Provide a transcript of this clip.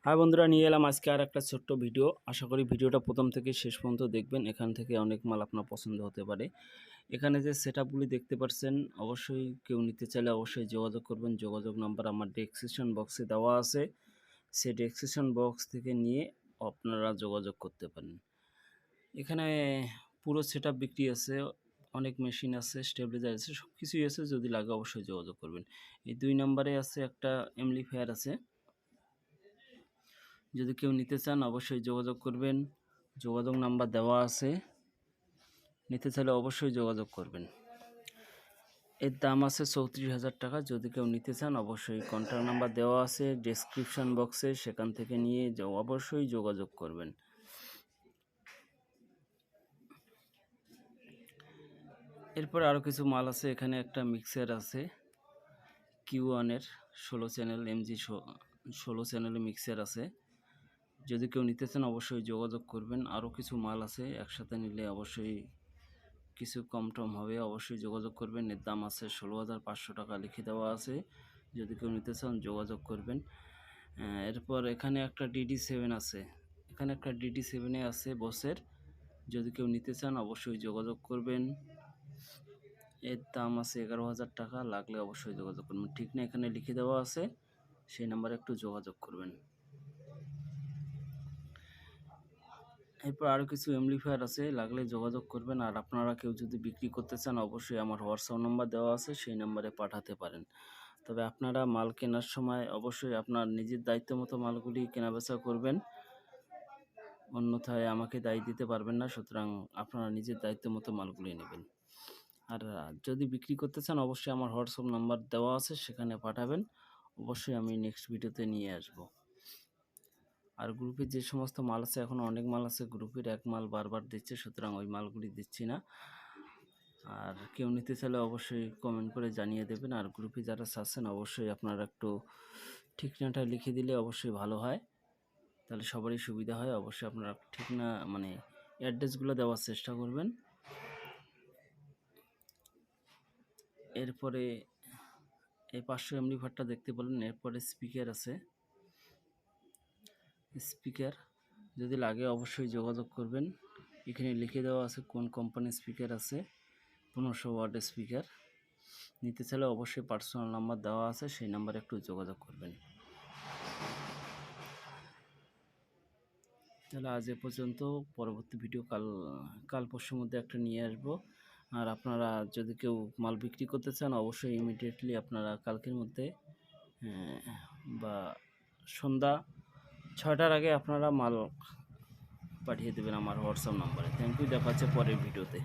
High বন্ধুরা, নিয়ে এলাম আজকে আর একটা ছোট্ট ভিডিও। আশা করি ভিডিওটা প্রথম থেকে শেষ পর্যন্ত দেখবেন। এখান থেকে অনেক মাল আপনার পছন্দ হতে পারে। এখানে যে সেটআপগুলি দেখতে পাচ্ছেন, অবশ্যই কেউ নিতে চাইলে অবশ্যই যোগাযোগ করবেন। যোগাযোগ নাম্বার আমার ডেসক্রিপশন বক্সে দেওয়া আছে। সেই ডেসক্রিপশন বক্স থেকে নিয়ে আপনারা যোগাযোগ করতে পারেন। এখানে পুরো সেটআপ বিক্রি আছে, অনেক মেশিন আছে, স্টেবিলাইজার আছে, সব কিছুই আছে। যদি লাগে অবশ্যই যোগাযোগ করবেন। এই 2 নম্বরে আছে একটা অ্যাম্পলিফায়ার আছে। যদি কেউ নিতে চান অবশ্যই যোগাযোগ করবেন। যোগাযোগ নাম্বার দেওয়া আছে, নিতে চাইলে অবশ্যই যোগাযোগ করবেন। এর দাম আছে 34,000 টাকা। যদি কেউ নিতে চান অবশ্যই কন্ট্যাক্ট নাম্বার দেওয়া আছে ডেসক্রিপশন বক্সে, সেখান থেকে নিয়ে অবশ্যই যোগাযোগ করবেন। এরপরে আরও কিছু মাল আছে। এখানে একটা মিক্সার আছে Q1-এর 16 চ্যানেল MG 16 চ্যানেলের মিক্সার আছে। যদি কেউ নিতে চান অবশ্যই যোগাযোগ করবেন। আরও কিছু মাল আছে, একসাথে নিলে অবশ্যই কিছু কম টম হবে, অবশ্যই যোগাযোগ করবেন। এর দাম আছে 16,500 টাকা, লিখে দেওয়া আছে। যদি কেউ নিতে চান যোগাযোগ করবেন। এরপর এখানে একটা DD7 আছে। এখানে একটা DD7 আছে বসের। যদি কেউ নিতে চান অবশ্যই যোগাযোগ করবেন। এর দাম আছে 11,000 টাকা, লাগলে অবশ্যই যোগাযোগ করবেন। ঠিক না, এখানে লিখে দেওয়া আছে, সেই নাম্বারে একটু যোগাযোগ করবেন। এরপর আরও কিছু অ্যাম্পলিফায়ার আছে, লাগলে যোগাযোগ করবেন। আর আপনারা কেউ যদি বিক্রি করতে চান অবশ্যই আমার হোয়াটসঅ্যাপ নাম্বার দেওয়া আছে, সেই নাম্বারে পাঠাতে পারেন। তবে আপনারা মাল কেনার সময় অবশ্যই আপনার নিজের দায়িত্ব মতো মালগুলি কেনাবেচা করবেন, অন্যথায় আমাকে দায়ী দিতে পারবেন না। সুতরাং আপনারা নিজের দায়িত্ব মতো মালগুলি নেবেন। আর যদি বিক্রি করতে চান অবশ্যই আমার হোয়াটসঅ্যাপ নাম্বার দেওয়া আছে, সেখানে পাঠাবেন। অবশ্যই আমি নেক্সট ভিডিওতে নিয়ে আসব। আর গ্রুপে যে সমস্ত মাল আছে, এখন অনেক মাল আছে গ্রুপের, এক মাল বারবার দিচ্ছে, সুতরাং ওই মালগুলি দিচ্ছি না। আর কেউ নিতে চাইলে অবশ্যই কমেন্ট করে জানিয়ে দেবেন। আর গ্রুপে যারা চাচ্ছেন অবশ্যই আপনারা একটু ঠিকানাটা লিখে দিলে অবশ্যই ভালো হয়, তাহলে সবারই সুবিধা হয়। অবশ্যই আপনারা ঠিকানা মানে অ্যাড্রেসগুলো দেওয়ার চেষ্টা করবেন। এরপরে এই 500 অ্যাম্পলিফায়ারটা দেখতে পেলেন। এরপরে স্পিকার আছে। স্পিকার যদি লাগে অবশ্যই যোগাযোগ করবেন। এখানে লিখে দেওয়া আছে কোন কোম্পানির স্পিকার আছে। 1500 ওয়াটের স্পিকার। নিতে চাইলে অবশ্যই পার্সোনাল নাম্বার দেওয়া আছে, সেই নাম্বারে একটু যোগাযোগ করবেন। তাহলে আজ এ পর্যন্ত। পরবর্তী ভিডিও কাল পরশুর মধ্যে একটা নিয়ে আসব। আর আপনারা যদি কেউ মাল বিক্রি করতে চান অবশ্যই ইমিডিয়েটলি আপনারা কালকের মধ্যে বা সন্ধ্যা 6টার আগে আপনারা মাল পাঠিয়ে দেবেন আমার হোয়াটসঅ্যাপ নাম্বারে। থ্যাংক ইউ, দেখা হচ্ছে পরের ভিডিওতে।